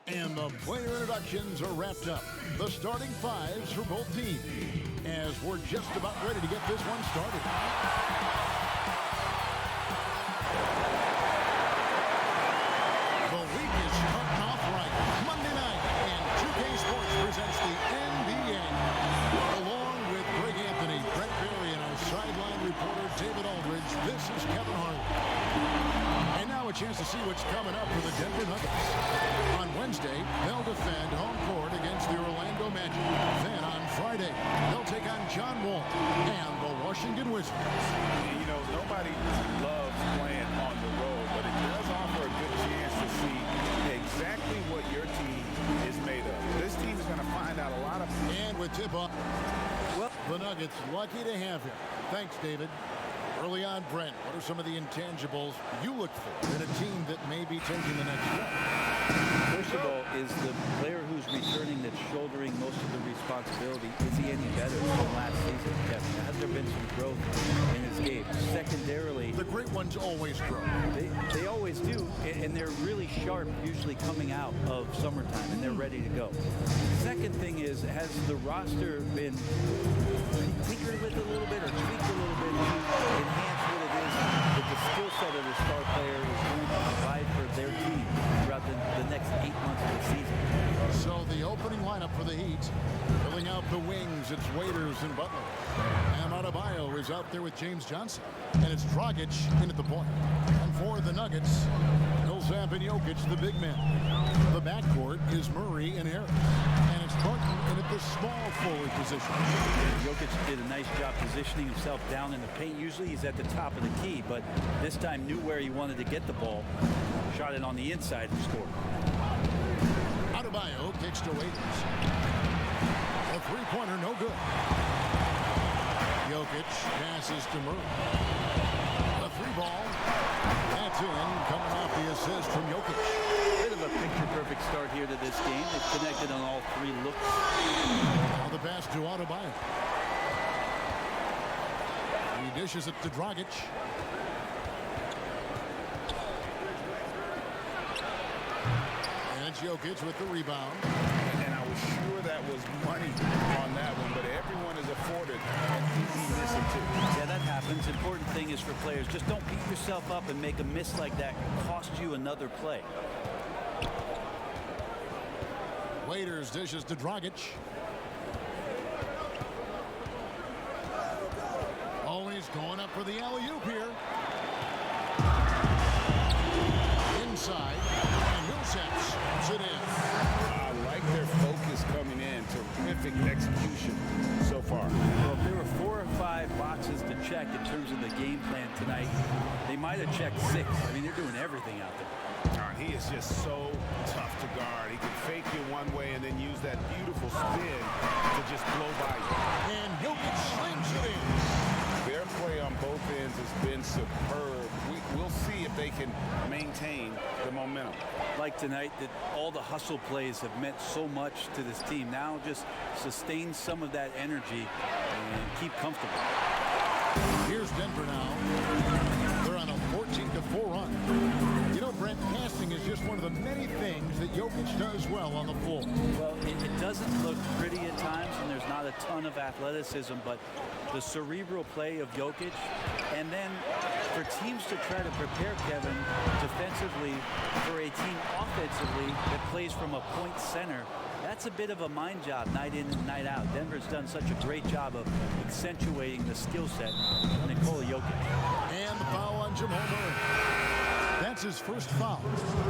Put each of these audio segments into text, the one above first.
And the player introductions are wrapped up. The starting fives for both teams, as we're just about ready to get this one started. The week is starting off right. Monday night, and 2K Sports presents the NBA. Along with Greg Anthony, Brett Berry, and our sideline reporter David Aldridge, this is Kevin Harlan. And now a chance to see what's coming up for the Denver Nuggets. On Wednesday, they'll defend home court against the Orlando Magic. Then on Friday, they'll take on John Wall and the Washington Wizards. You know, nobody loves playing on the road, but it does offer a good chance to see exactly what your team is made of. This team is going to find out a lot of... And with tip-off, well, the Nuggets lucky to have him. Thanks, David. Early on, Brent, what are some of the intangibles you look for in a team that may be taking the next step? First of all, is the player who's returning that's shouldering most of the responsibility, is he any better than last season? Yes. Has there been some growth in his game? Secondarily, the great ones always grow. They always do, and they're really sharp usually coming out of summertime, and they're ready to go. Second thing is, has the roster been tinkered with a little bit or tweaked a little bit to enhance what it is that the skill set of the star player is going to provide for their team throughout the next 8 months of the season? So the opening lineup for the Heat, filling out the wings, it's Waiters and Butler. And Adebayo is out there with James Johnson. And it's Dragic in at the point. And for the Nuggets, Millsap and Jokic, the big men. The backcourt is Murray and Harris. And it's Barton in at the small forward position. Jokic did a nice job positioning himself down in the paint. Usually he's at the top of the key, but this time knew where he wanted to get the ball. Shot it on the inside and scored. Adebayo kicks to Waiters. A three-pointer, no good. Jokic passes to Murray. A three ball. That's in, coming off the assist from Jokic. Bit of a picture-perfect start here to this game. They've connected on all three looks. Now the pass to Adebayo. He dishes it to Dragic. And it's Jokic with the rebound. And I was sure that was money on that one, but everyone is afforded an easy miss or two. Yeah, that happens. Important thing is for players, just don't beat yourself up and make a miss like that cost you another play. Waiters dishes to Dragic. Always going up for the alley-oop here. Inside, and Millsap puts it in. I like their focus coming in. Terrific execution so far. Well, if there were 4 or 5 boxes to check in terms of the game plan tonight, they might have checked 6. I mean, they're doing everything out there. He is just so tough to guard. He can fake you one way and then use that beautiful spin to just blow by you. And Jokic slings it in. Their play on both ends has been superb. We'll see if they can maintain the momentum. Like tonight, that all the hustle plays have meant so much to this team. Now just sustain some of that energy and keep comfortable. Here's Denver now. They're on a 14-4 run. You know, Brent, passing is just one of the many things that Jokic does well on the floor. Well, it doesn't look pretty at times, and there's not a ton of athleticism, but the cerebral play of Jokic, and then for teams to try to prepare Kevin defensively for a team offensively that plays from a point center, that's a bit of a mind job night in and night out. Denver's done such a great job of accentuating the skill set of Nikola Jokic. And the foul on Jamal Murray. That's his first foul.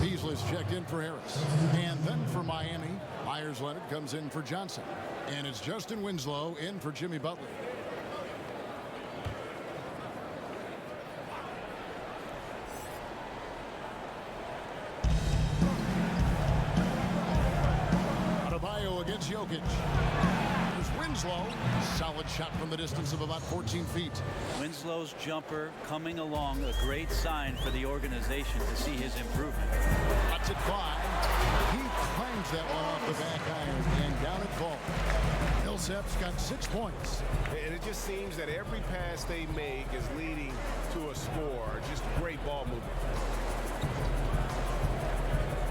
Beasley's checked in for Harris. And then for Miami, Myers Leonard comes in for Johnson. And it's Justin Winslow in for Jimmy Butler. Adebayo against Jokic. There's Winslow. Solid shot from the distance of about 14 feet. Winslow's jumper coming along, a great sign for the organization to see his improvement. Cuts it by. He clangs that one off the back iron and down it falls. Millsap's got 6 points. And it just seems that every pass they make is leading to a score. Just great ball movement.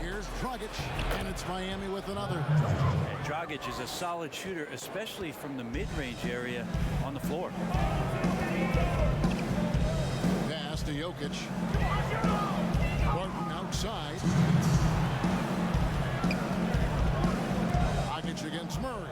Here's Dragic, and it's Miami with another. And Dragic is a solid shooter, especially from the mid-range area on the floor. Pass to Jokic. Barton outside. Dragic against Murray.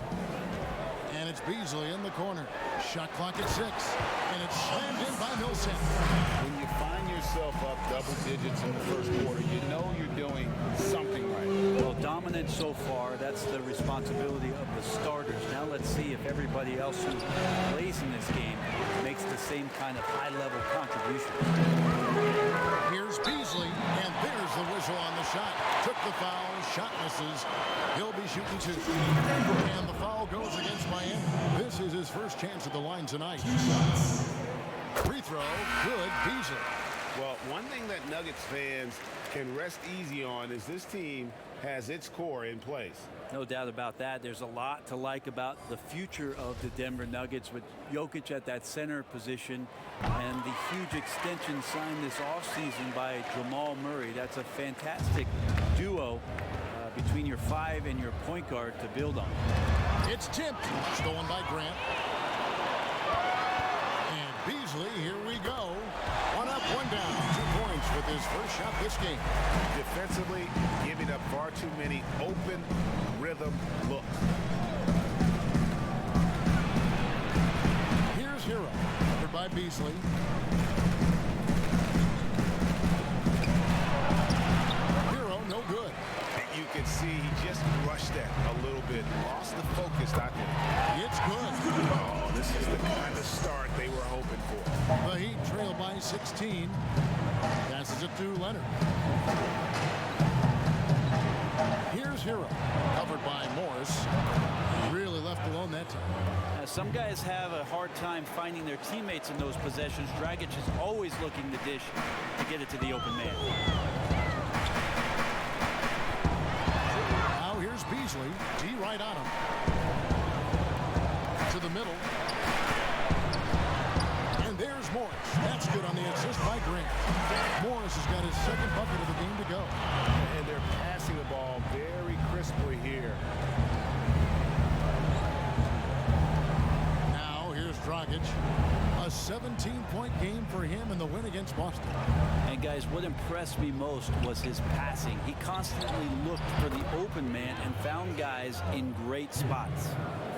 And it's Beasley in the corner. Shot clock at 6. And it's slammed in by Millsap. When you find yourself up double digits in the first quarter, you know you're doing something right. Well, dominant so far. That's the responsibility of the starters. Now let's see if everybody else who plays in this game makes the same kind of high-level contribution. Here's Beasley, and there's the whistle on the shot. Took the foul, shot misses. He'll be shooting 2. And the foul goes against Miami. This is his first chance at the line tonight. Free throw, good, Beasley. Well, one thing that Nuggets fans can rest easy on is this team has its core in place. No doubt about that. There's a lot to like about the future of the Denver Nuggets with Jokic at that center position and the huge extension signed this offseason by Jamal Murray. That's a fantastic duo between your 5 and your point guard to build on. It's tipped, stolen by Grant. And Beasley, here we go. 1 up, 1 down. 2 points with his first shot this game. Defensively, giving up far too many open rhythm looks. Here's Hero, covered by Beasley. Hero, no good. You can see he just rushed that a little bit. Lost the focus, I think. It's good. Oh, this is the kind of start they were hoping for. The Heat trail by 16. Passes it to Leonard. Here's Hero, covered by Morris. Really left alone that time. Some guys have a hard time finding their teammates in those possessions. Dragic is always looking to dish to get it to the open man. Now here's Beasley. D right on him. To the middle. And there's Morris. That's good on the assist by Grant. Morris has got his second bucket of the game to go. And they're passing the ball very crisply here. Now here's Dragic. A 17-point game for him in the win against Boston. And guys, what impressed me most was his passing. He constantly looked for the open man and found guys in great spots.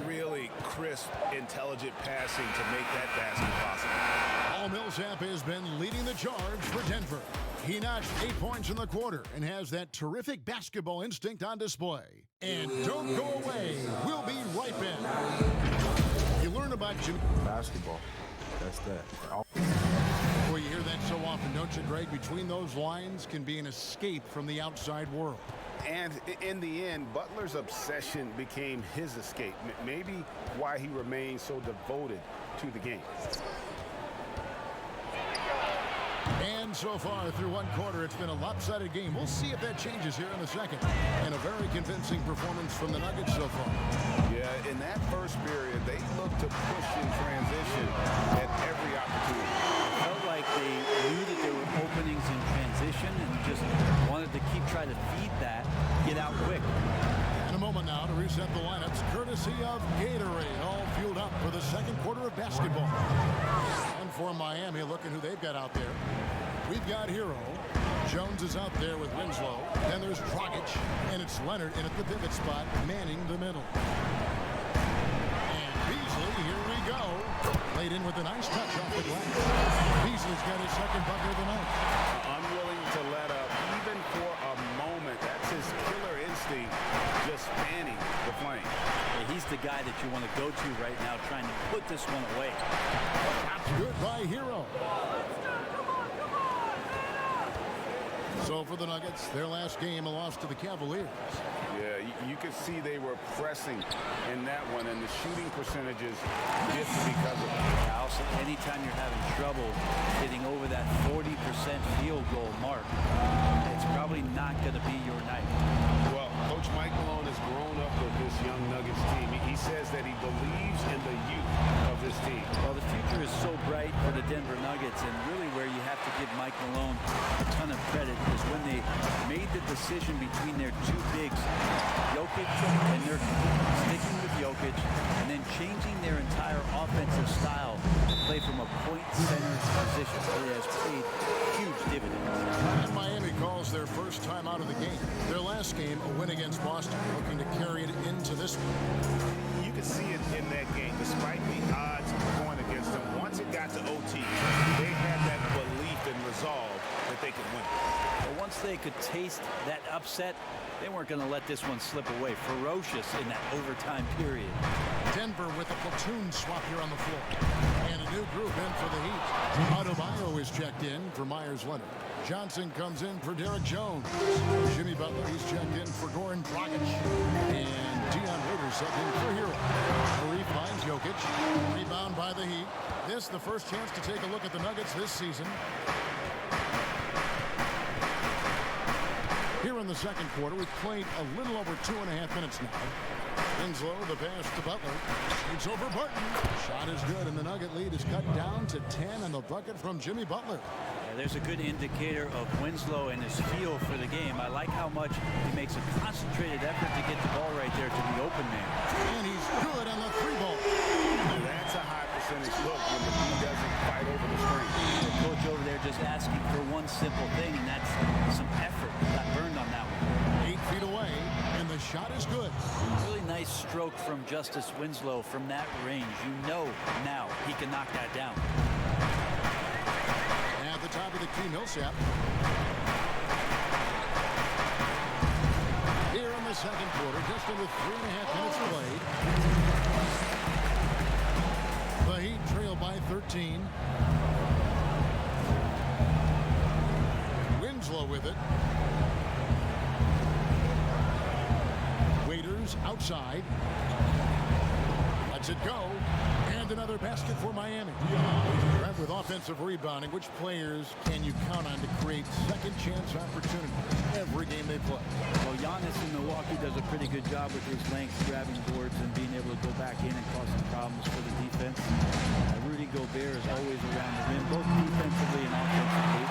Really crisp, intelligent passing to make that basket possible. Paul Millsap has been leading the charge for Denver. He notched 8 points in the quarter and has that terrific basketball instinct on display. And don't go away. We'll be right back. You learn about Jimmy. Basketball. That's that. Well, you hear that so often, don't you, Greg? Between those lines can be an escape from the outside world. And in the end, Butler's obsession became his escape. Maybe why he remained so devoted to the game. And so far through one quarter, it's been a lopsided game. We'll see if that changes here in the second. And a very convincing performance from the Nuggets so far. Yeah, in that first period, they looked to push in transition at every opportunity. It felt like they knew that there were openings in transition and just wanted to keep trying to feed that, get out quick. In a moment now to reset the lineups, courtesy of Gatorade, all fueled up for the second quarter of basketball. And for Miami, look at who they've got out there. We've got Hero. Jones is out there with Winslow. Then there's Dragic, and it's Leonard in at the pivot spot, manning the middle. And Beasley, here we go. Laid in with a nice touch off the glass. Beasley's got his second bucket of the night. Unwilling to let up, even for a moment. That's his killer instinct, just fanning the flame. Yeah, he's the guy that you want to go to right now, trying to put this one away. That's good by Hero. So for the Nuggets, their last game, a loss to the Cavaliers. Yeah, you could see they were pressing in that one, and the shooting percentages dipped because of it. Also, anytime you're having trouble getting over that 40% field goal mark, it's probably not going to be your night. Well, Coach Mike Malone has grown up with this young Nuggets team. He says that he believes in the youth of this team. Well, the future is so bright for the Denver Nuggets, and really where you have to give Mike Malone a ton of credit is when they made the decision between their two bigs, Jokic, and they're sticking with Jokic, and then changing their entire offensive style to play from a point-centered position. It has paid huge dividends. And Miami calls their first time out of the game. Their last game, a win against Boston, looking to carry it into this one. You could see it in that game, despite the odds going against them. Once it got to OT, they had that belief and resolve that they could win. But once they could taste that upset, they weren't going to let this one slip away. Ferocious in that overtime period. Denver with a platoon swap here on the floor. And a new group in for the Heat. Adebayo is checked in for Myers Leonard. Johnson comes in for Derek Jones. Jimmy Butler, he's checked in for Goran Dragic. And Dion Waiters set in for Hero. Murray finds Jokic. Rebound by the Heat. This the first chance to take a look at the Nuggets this season. Here in the second quarter, we've played a little over 2.5 minutes now. Winslow, the pass to Butler. It's over Barton. Shot is good, and the Nugget lead is cut down to 10, and the bucket from Jimmy Butler. Yeah, there's a good indicator of Winslow and his feel for the game. I like how much he makes a concentrated effort to get the ball right there to the open man. And he's good on the three ball. That's a high percentage look when the D doesn't fight over the screen. The coach over there just asking for one simple thing, and that's some effort. Got burned on that one. 8 feet away, and the shot is good. Really nice stroke from Justice Winslow from that range. You know now he can knock that down. At the top of the key, Millsap. Here in the second quarter, just under 3.5 minutes played. The Heat trail by 13. Winslow with it. Waiters outside. Lets it go. And another basket for Miami. Right with offensive rebounding, which players can you count on to create second chance opportunities every game they play? Well, Giannis in Milwaukee does a pretty good job with his length, grabbing boards and being able to go back in and cause some problems for the defense. Rudy Gobert is always around the rim, both defensively and offensively.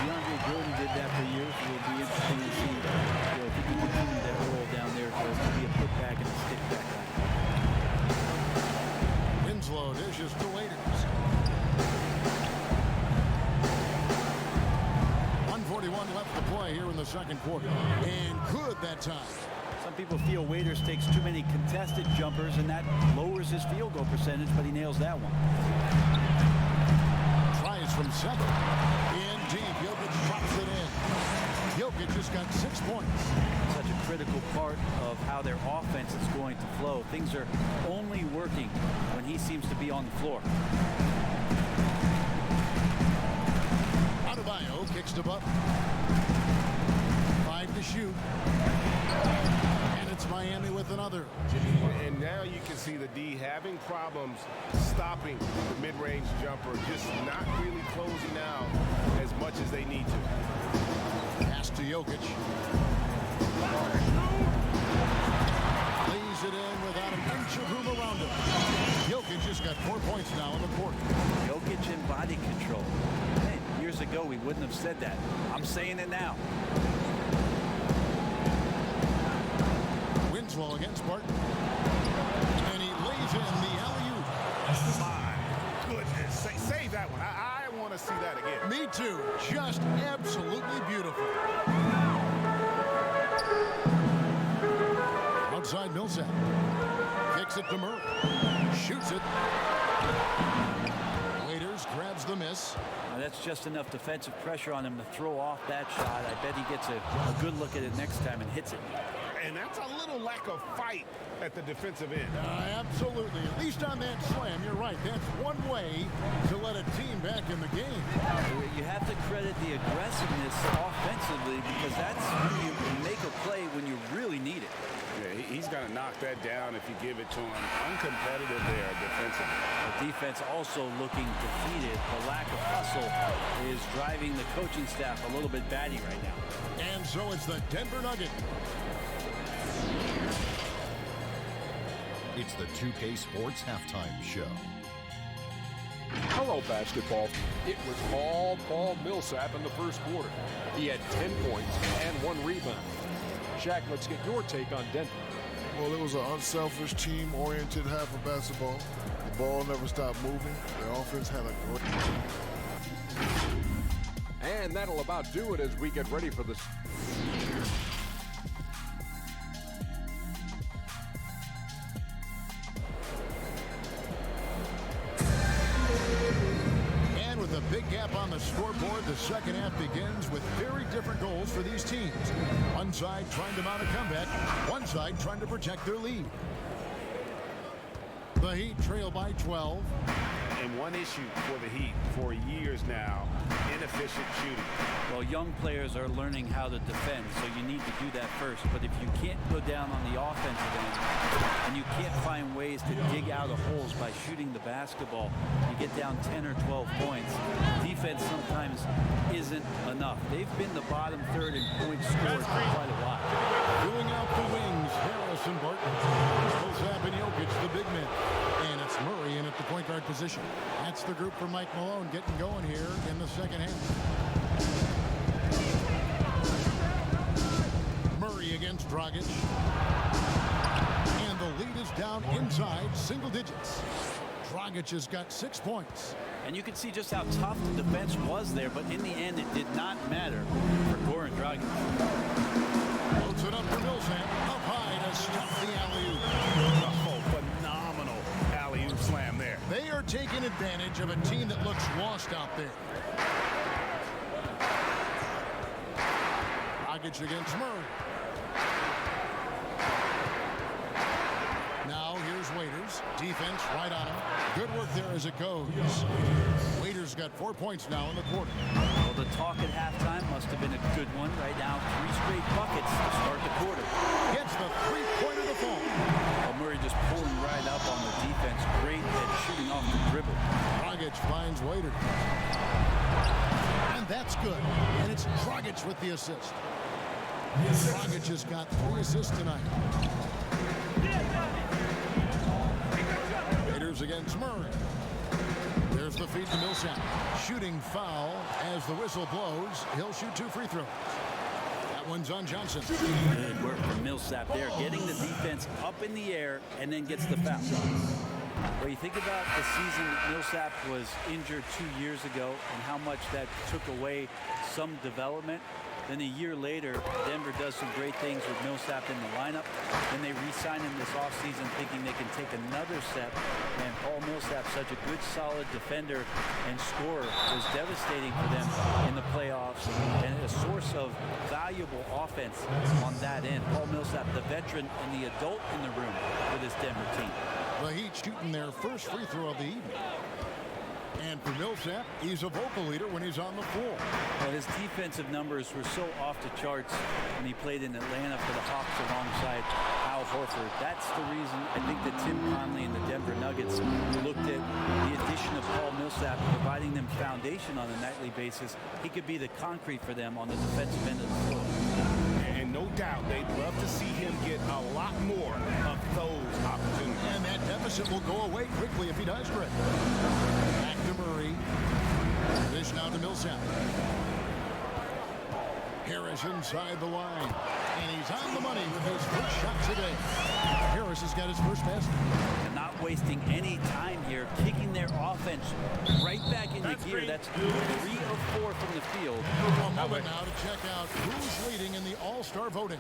DeAndre Jordan did that for years. It will be interesting to see if he can continue that role down there to be a putback and a stick back line. Winslow dishes to Waiters. 1:41 left to play here in the second quarter. And good that time. Some people feel Waiters takes too many contested jumpers, and that lowers his field goal percentage, but he nails that one. Tries from second. In deep. Jokic drops it in. Jokic just got 6 points. Such a critical part of how their offense is going to flow. Things are only working when he seems to be on the floor. Adebayo kicks to Butler. 5 to shoot. And it's Miami with another. And now you can see the D having problems stopping the mid-range jumper, just not really closing out as much as they need to. Pass to Jokic. Lays it in without an inch of room around him. Jokic just got 4 points now in the quarter. Jokic in body control. Man, years ago we wouldn't have said that. I'm saying it now. Winslow against Barton. And he lays in the alley-oop. My goodness. Save that one. I want to see that again. Me too. Just absolutely beautiful. Outside Millsap. Kicks it to Murray. Shoots it. Waiters grabs the miss. Now that's just enough defensive pressure on him to throw off that shot. I bet he gets a good look at it next time and hits it. And that's a little lack of fight at the defensive end. Absolutely. At least on that slam, you're right. That's one way to let a team back in the game. You have to credit the aggressiveness offensively, because that's when you make a play when you really need it. Yeah, he's going to knock that down if you give it to him. Uncompetitive there defensively. The defense also looking defeated. The lack of hustle is driving the coaching staff a little bit batty right now. And so it's the Denver Nuggets. It's the 2K Sports Halftime Show. Hello, basketball. It was all Paul Millsap in the first quarter. He had 10 points and 1 rebound. Shaq, let's get your take on Denver. Well, it was an unselfish, team-oriented half of basketball. The ball never stopped moving. The offense had a great... And that'll about do it as we get ready for the... And with a big gap on the scoreboard, the second half begins with very different goals for these teams. One side trying to mount a comeback, one side trying to protect their lead. The Heat trail by 12. And one issue for the Heat for years now, inefficient shooting. Well, young players are learning how to defend, so you need to do that first. But if you can't go down on the offensive end and you can't find ways to dig out of holes by shooting the basketball, you get down 10 or 12 points. Defense sometimes isn't enough. They've been the bottom third in points scored for quite a while. Filling out the wings, Harris and Barton. Millsap and Jokic, the big men. And it's Murray in at the point guard position. That's the group for Mike Malone getting going here in the second half. Murray against Dragic. And the lead is down inside single digits. Dragic has got 6 points. And you can see just how tough the defense was there, but in the end, it did not matter for Goran Dragic. Loads it up for Millsap. Up high to stop the alley-oop. Oh, phenomenal alley-oop slam there. They are taking advantage of a team that looks lost out there. Dragic against Murray. Now here's Waiters. Defense right on him. Good work there as it goes. Waiters got 4 points now in the quarter. Well, the talk at halftime must have been a good one. Right now, 3 straight buckets to start the quarter. Gets the three-pointer to fall. Well, Murray just pulling right up on the defense. Great at shooting off the dribble. Dragic finds Waiters. And that's good. And it's Dragic with the assist. Dragic has got 3 assists tonight. Waiters against Murray. There's the feed to Millsap. Shooting foul as the whistle blows. He'll shoot 2 free throws. That one's on Johnson. Good work from Millsap there, getting the defense up in the air and then gets the foul. Well, you think about the season that Millsap was injured 2 years ago and how much that took away some development. Then a year later, Denver does some great things with Millsap in the lineup. Then they re-sign him this offseason thinking they can take another step. And Paul Millsap, such a good, solid defender and scorer, was devastating for them in the playoffs and a source of valuable offense on that end. Paul Millsap, the veteran and the adult in the room for this Denver team. The Heat shooting their first free throw of the evening. And for Millsap, he's a vocal leader when he's on the floor. Well, his defensive numbers were so off the charts when he played in Atlanta for the Hawks alongside Al Horford. That's the reason I think that Tim Conley and the Denver Nuggets looked at the addition of Paul Millsap, providing them foundation on a nightly basis. He could be the concrete for them on the defensive end of the floor. And no doubt they'd love to see him get a lot more of those opportunities. And that deficit will go away quickly if he does, Greg. Back to Murray. Dish now to Millsap. Harris inside the line. And he's on the money with his first shot today. Harris has got his first basket. And not wasting any time here, kicking their offense right back into gear. That's 3 of 4 from the field. A moment now to check out who's leading in the All-Star voting.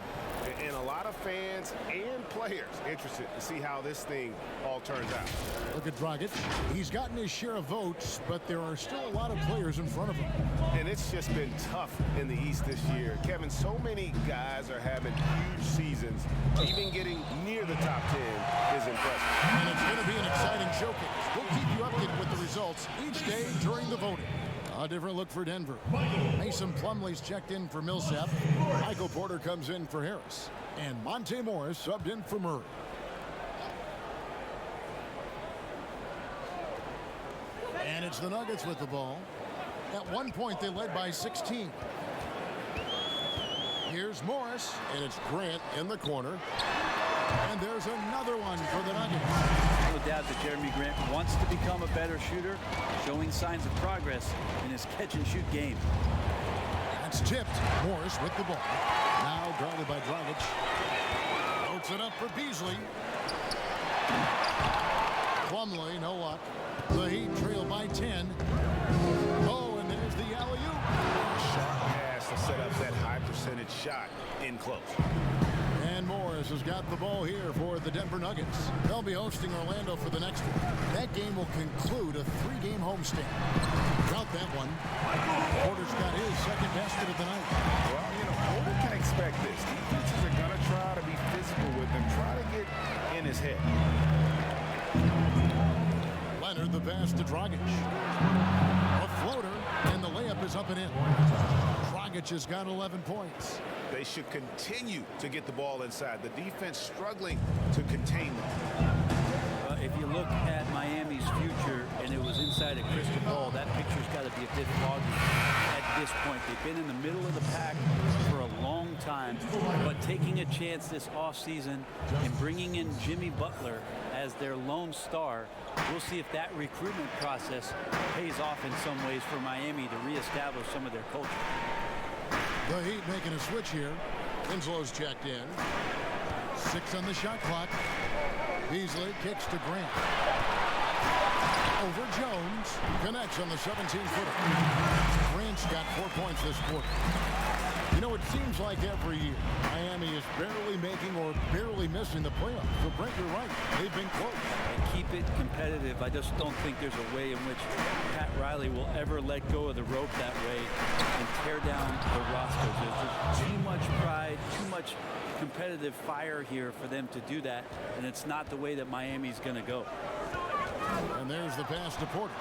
And a lot of fans and players interested to see how this thing all turns out. Look at Dragic. He's gotten his share of votes, but there are still a lot of players in front of him. And it's just been tough in the East this year. Kevin, so many guys are having huge seasons. Even getting near the top 10 is impressive. And it's going to be an exciting showcase. We'll keep you updated with the results each day during the voting. A different look for Denver. Mason Plumlee's checked in for Millsap. Michael Porter comes in for Harris. And Monte Morris subbed in for Murray. And it's the Nuggets with the ball. At one point, they led by 16. Here's Morris, and it's Grant in the corner. And there's another one for the Nuggets. No doubt that Jeremy Grant wants to become a better shooter, showing signs of progress in his catch-and-shoot game. That's tipped. Morris with the ball. Now guarded by Dragic. Floats it up for Beasley. Plumlee, no luck. The Heat trail by 10. Oh, and there's the alley-oop. Sharp pass to set up that high-percentage shot in close. And Morris has got the ball here for the Denver Nuggets. They'll be hosting Orlando for the next one. That game will conclude a 3-game homestand. Without that one, Porter's got his second basket of the night. Well, you know, Porter can expect this. Defenses are going to try to be physical with him, try to get in his head. Leonard the pass to Dragic. A floater, and the layup is up and in. Dragic has got 11 points. They should continue to get the ball inside. The defense struggling to contain them. If you look at Miami's future and it was inside a crystal ball, that picture's got to be a bit foggy at this point. They've been in the middle of the pack for a long time, but taking a chance this offseason and bringing in Jimmy Butler as their lone star, we'll see if that recruitment process pays off in some ways for Miami to reestablish some of their culture. The Heat making a switch here. Winslow's checked in. 6 on the shot clock. Beasley kicks to Grant. Over Jones. Connects on the 17-footer. Grant's got 4 points this quarter. You know, it seems like every year Miami is barely making or barely missing the playoffs. So, Brent, you're right. They've been close. And keep it competitive. I just don't think there's a way in which Pat Riley will ever let go of the rope that way and tear down the roster. There's just too much pride, too much competitive fire here for them to do that, and it's not the way that Miami's going to go. And there's the pass to Porter.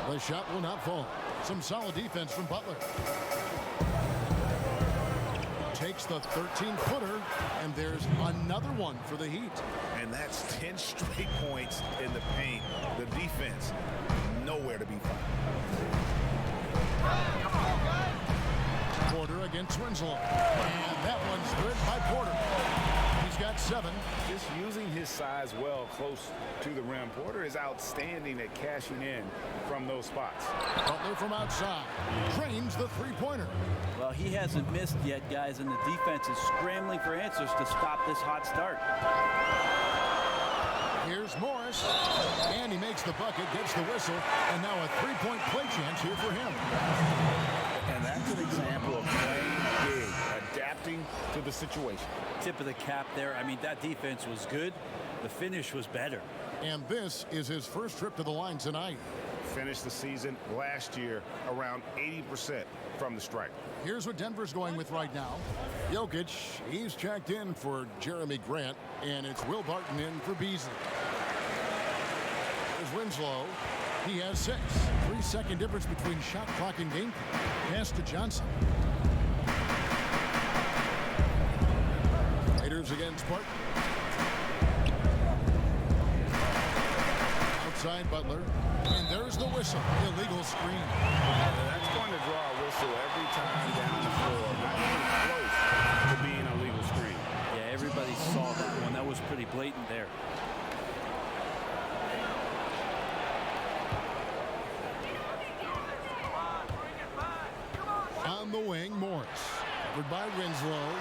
The shot will not fall. Some solid defense from Butler. Takes the 13-footer, and there's another one for the Heat. And that's 10 straight points in the paint. The defense, nowhere to be found. Porter against Winslow. And that one's good by Porter. He's got 7. Just using his size well close to the rim. Porter is outstanding at cashing in from those spots. Butler from outside. Drains the three-pointer. Well, he hasn't missed yet, guys, and the defense is scrambling for answers to stop this hot start. Here's Morris. And he makes the bucket, gets the whistle, and now a three-point play chance here for him. And that's an example of playing big, adapting to the situation. Tip of the cap there. I mean, that defense was good. The finish was better. And this is his first trip to the line tonight. Finished the season last year around 80% from the stripe. Here's what Denver's going with right now. Jokic, he's checked in for Jeremy Grant, and it's Will Barton in for Beasley. There's Winslow. He has 6. 3-second difference between shot clock and game clock. Pass to Johnson. Raiders against Barton. Outside Butler. And there's the whistle. Illegal screen. That's going to draw a whistle every time down the floor. Not even close to being a legal screen. Yeah, everybody saw that one. That was pretty blatant there. On the wing, Morris. Covered by Winslow.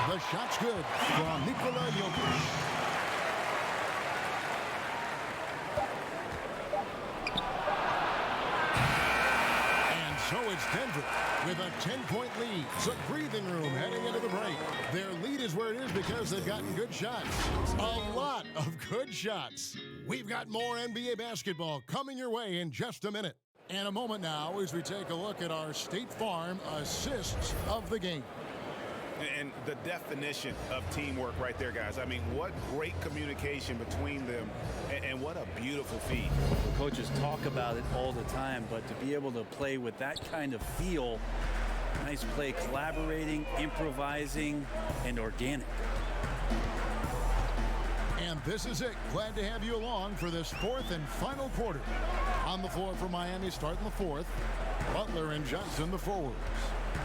The shot's good from Nikola Jokic. So it's Denver with a 10-point lead. It's a breathing room heading into the break. Their lead is where it is because they've gotten good shots. A lot of good shots. We've got more NBA basketball coming your way in just a minute. And a moment now as we take a look at our State Farm assists of the game. And the definition of teamwork right there, guys. I mean, what great communication between them, and what a beautiful feed. Coaches talk about it all the time, but to be able to play with that kind of feel, nice play, collaborating, improvising, and organic. And this is it. Glad to have you along for this 4th and final quarter. On the floor for Miami starting the 4th. Butler and Johnson the forwards.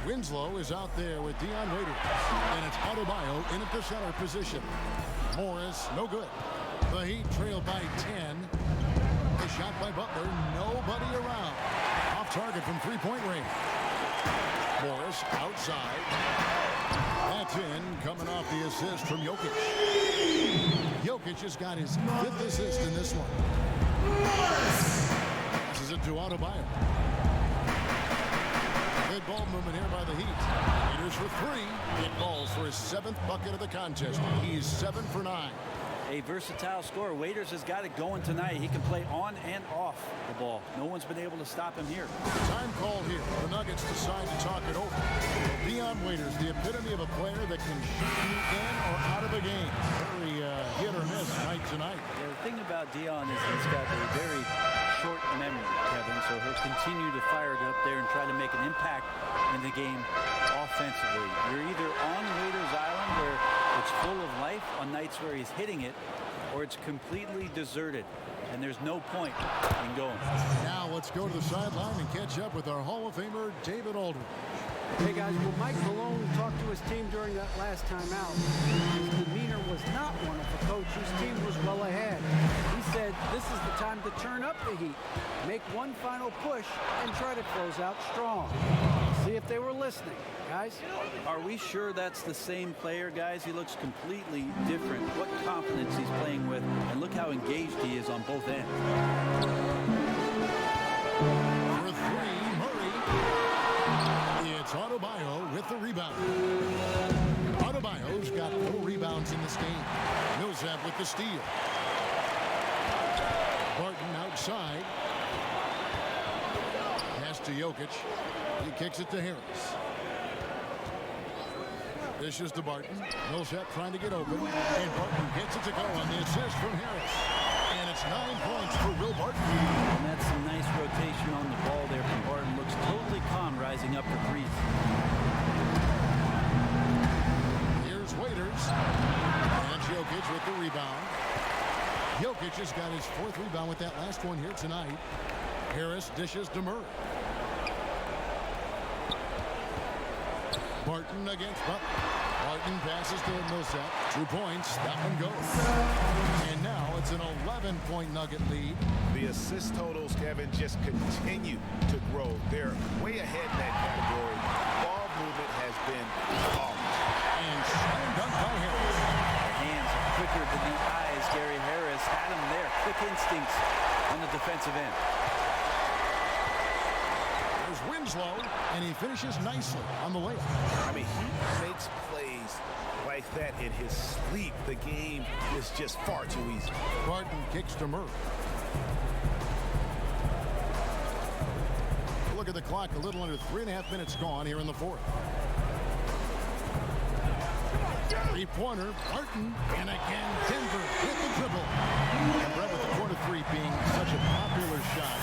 Winslow is out there with Dion Waiters. And it's Adebayo in at the center position. Morris, no good. The Heat trail by 10. The shot by Butler, nobody around. Off target from three-point range. Morris outside. That's in, coming off the assist from Jokic. Jokic has got his 5th assist in this one. Passes it to Adebayo. Good ball movement here by the Heat. Leaders for 3. It falls for his 7th bucket of the contest. He's 7 for 9. A versatile scorer. Waiters has got it going tonight. He can play on and off the ball. No one's been able to stop him here. Time called here. The Nuggets decide to talk it over. Dion Waiters, the epitome of a player that can shoot you in or out of a game. Very hit or miss night to night. Yeah, the thing about Dion is he's got a very short memory, Kevin, so he'll continue to fire it up there and try to make an impact in the game offensively. You're either on Waiters Island where it's full of life on nights where he's hitting it, or it's completely deserted, and there's no point in going. Now let's go to the sideline and catch up with our Hall of Famer, David Aldridge. Hey guys, well, Mike Malone talked to his team during that last timeout. His demeanor was not one of a coach whose team was well ahead. He said this is the time to turn up the heat, make one final push, and try to close out strong. See if they were listening, guys. Are we sure that's the same player, guys? He looks completely different. What confidence he's playing with, and look how engaged he is on both ends. For 3, Murray. It's Adebayo with the rebound. Adebayo's got 4 rebounds in this game. Millsap with the steal. Barton outside. Pass to Jokic. He kicks it to Harris. This is to Barton. Millsap trying to get open. And Barton gets it to go on the assist from Harris. And it's 9 points for Will Barton. And that's some nice rotation on the ball there from Barton. Looks totally calm rising up for threes. Here's Waiters. And Jokic with the rebound. Jokic has got his 4th rebound with that last one here tonight. Harris dishes to Murray. Barton against Butler. Barton passes to Millsap. 2 points. That one goes. And now it's an 11-point Nugget lead. The assist totals, Kevin, just continue to grow. They're way ahead in that category. Ball movement has been flawless. And slam dunk by Harris. The hands are quicker than the eyes. Gary Harris had him there. Quick instincts on the defensive end. There's Winslow, and he finishes nicely on the layup. I mean, he makes plays like that in his sleep. The game is just far too easy. Barton kicks to Murray. Look at the clock, a little under 3.5 minutes gone here in the 4th. Three-pointer, Barton, and again Denver with the dribble. And Brett, with the corner 3 being such a popular shot,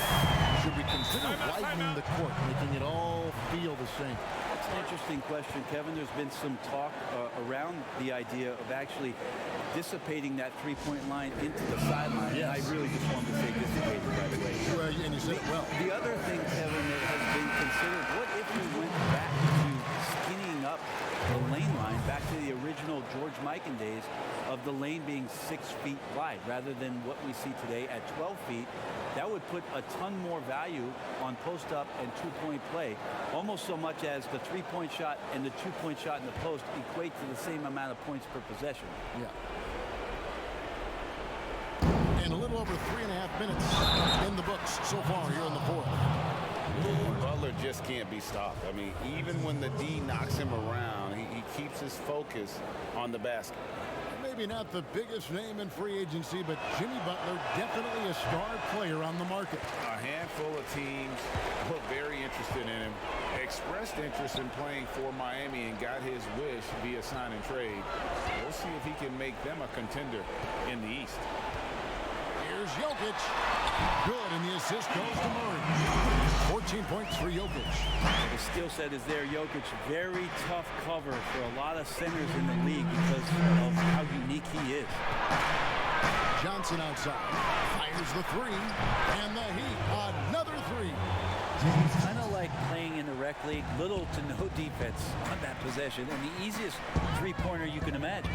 should we consider widening the court, making it all feel the same? That's an interesting question, Kevin. There's been some talk around the idea of actually dissipating that three-point line into the sideline. Yes. And I really just wanted to say dissipated, by the way. Well, and you said it well. The other thing, Kevin, that has been considered, what if we went back to skinning up the lane line back to the original George Mikan days of the lane being 6 feet wide rather than what we see today at 12 feet. That would put a ton more value on post-up and two-point play, almost so much as the three-point shot and the two-point shot in the post equate to the same amount of points per possession. Yeah. And a little over 3.5 minutes in the books so far here in the 4th. Butler just can't be stopped. I mean, even when the D knocks him around, he keeps his focus on the basket. Maybe not the biggest name in free agency, but Jimmy Butler, definitely a star player on the market. A handful of teams were very interested in him, expressed interest in playing for Miami, and got his wish via sign and trade. We'll see if he can make them a contender in the East. Here's Jokic. Good, and the assist goes to Murray. 14 points for Jokic. The skill set is there. Jokic, very tough cover for a lot of centers in the league because of how unique he is. Johnson outside. Fires the 3. And the Heat, another 3. Kind of like playing in the correctly. Little to no defense on that possession, and the easiest three-pointer you can imagine.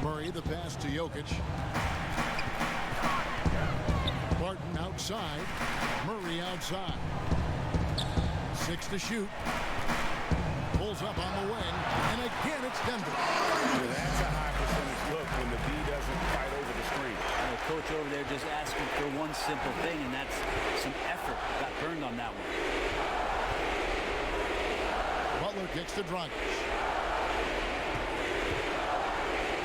Murray, the pass to Jokic. Barton outside. Murray outside. 6 to shoot. Pulls up on the wing, and again it's Denver. Well, that's a high percentage look when the D doesn't fight over the screen. And the coach over there just asking for one simple thing, and that's some effort. Got burned on that one. Butler kicks to Dragic.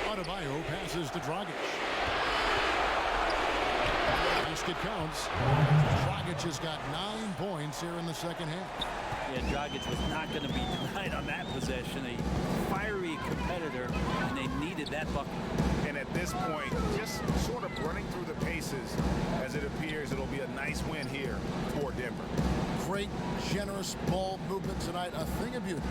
Adebayo passes to Dragic. Basket counts. Dragic has got 9 points here in the second half. Yeah, Dragic was not going to be denied on that possession. A fiery competitor, and they needed that bucket. And at this point, just sort of running through the paces as it appears it'll be a nice win here for Denver. Great, generous ball movement tonight. A thing of beauty.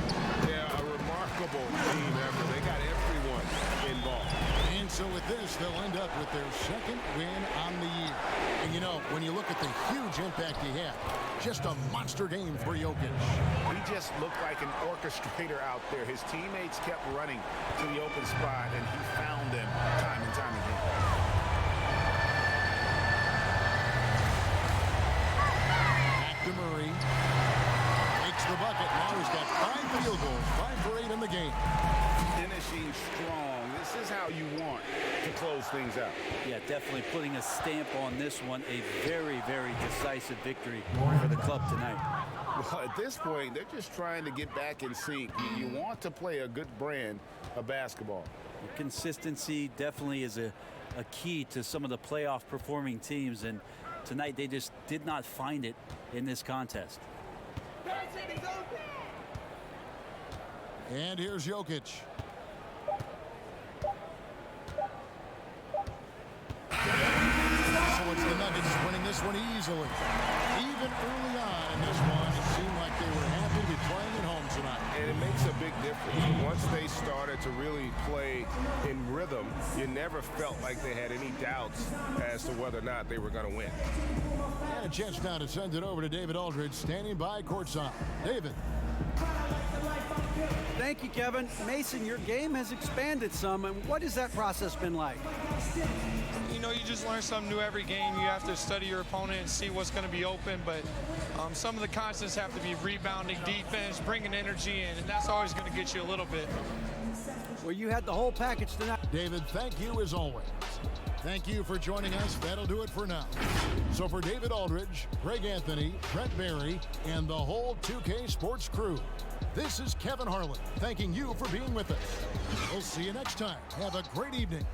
Yeah, a remarkable team effort. They got everyone involved. And so with this, they'll end up with their second win on the year. And you know, when you look at the huge impact he had, just a monster game for Jokic. He just looked like an orchestrator out there. His teammates kept running to the open spot, and he found them time and time again. Back to Murray. Makes the bucket. Now he's got 5 field goals, 5 for 8 in the game. Finishing strong. This is how you want to close things out. Yeah, definitely putting a stamp on this one. A very, very decisive victory for the club tonight. Well, at this point, they're just trying to get back in sync. You want to play a good brand of basketball. Consistency definitely is a key to some of the playoff performing teams, and tonight they just did not find it in this contest. And here's Jokic. So it's the Nuggets winning this one easily. Even early on in this one, it seemed like they were happy to be playing at home tonight. And it makes a big difference. Once they started to really play in rhythm, you never felt like they had any doubts as to whether or not they were going to win. And a chance now to send it over to David Aldridge, standing by courtside. David. Thank you, Kevin. Mason, your game has expanded some, and what has that process been like? You know, you just learn something new every game. You have to study your opponent and see what's going to be open, but some of the constants have to be rebounding, defense, bringing energy in, and that's always going to get you a little bit. Well, you had the whole package tonight. David, thank you as always. Thank you for joining us. That'll do it for now. So for David Aldridge, Greg Anthony, Brent Barry, and the whole 2K Sports crew, this is Kevin Harlan thanking you for being with us. We'll see you next time. Have a great evening.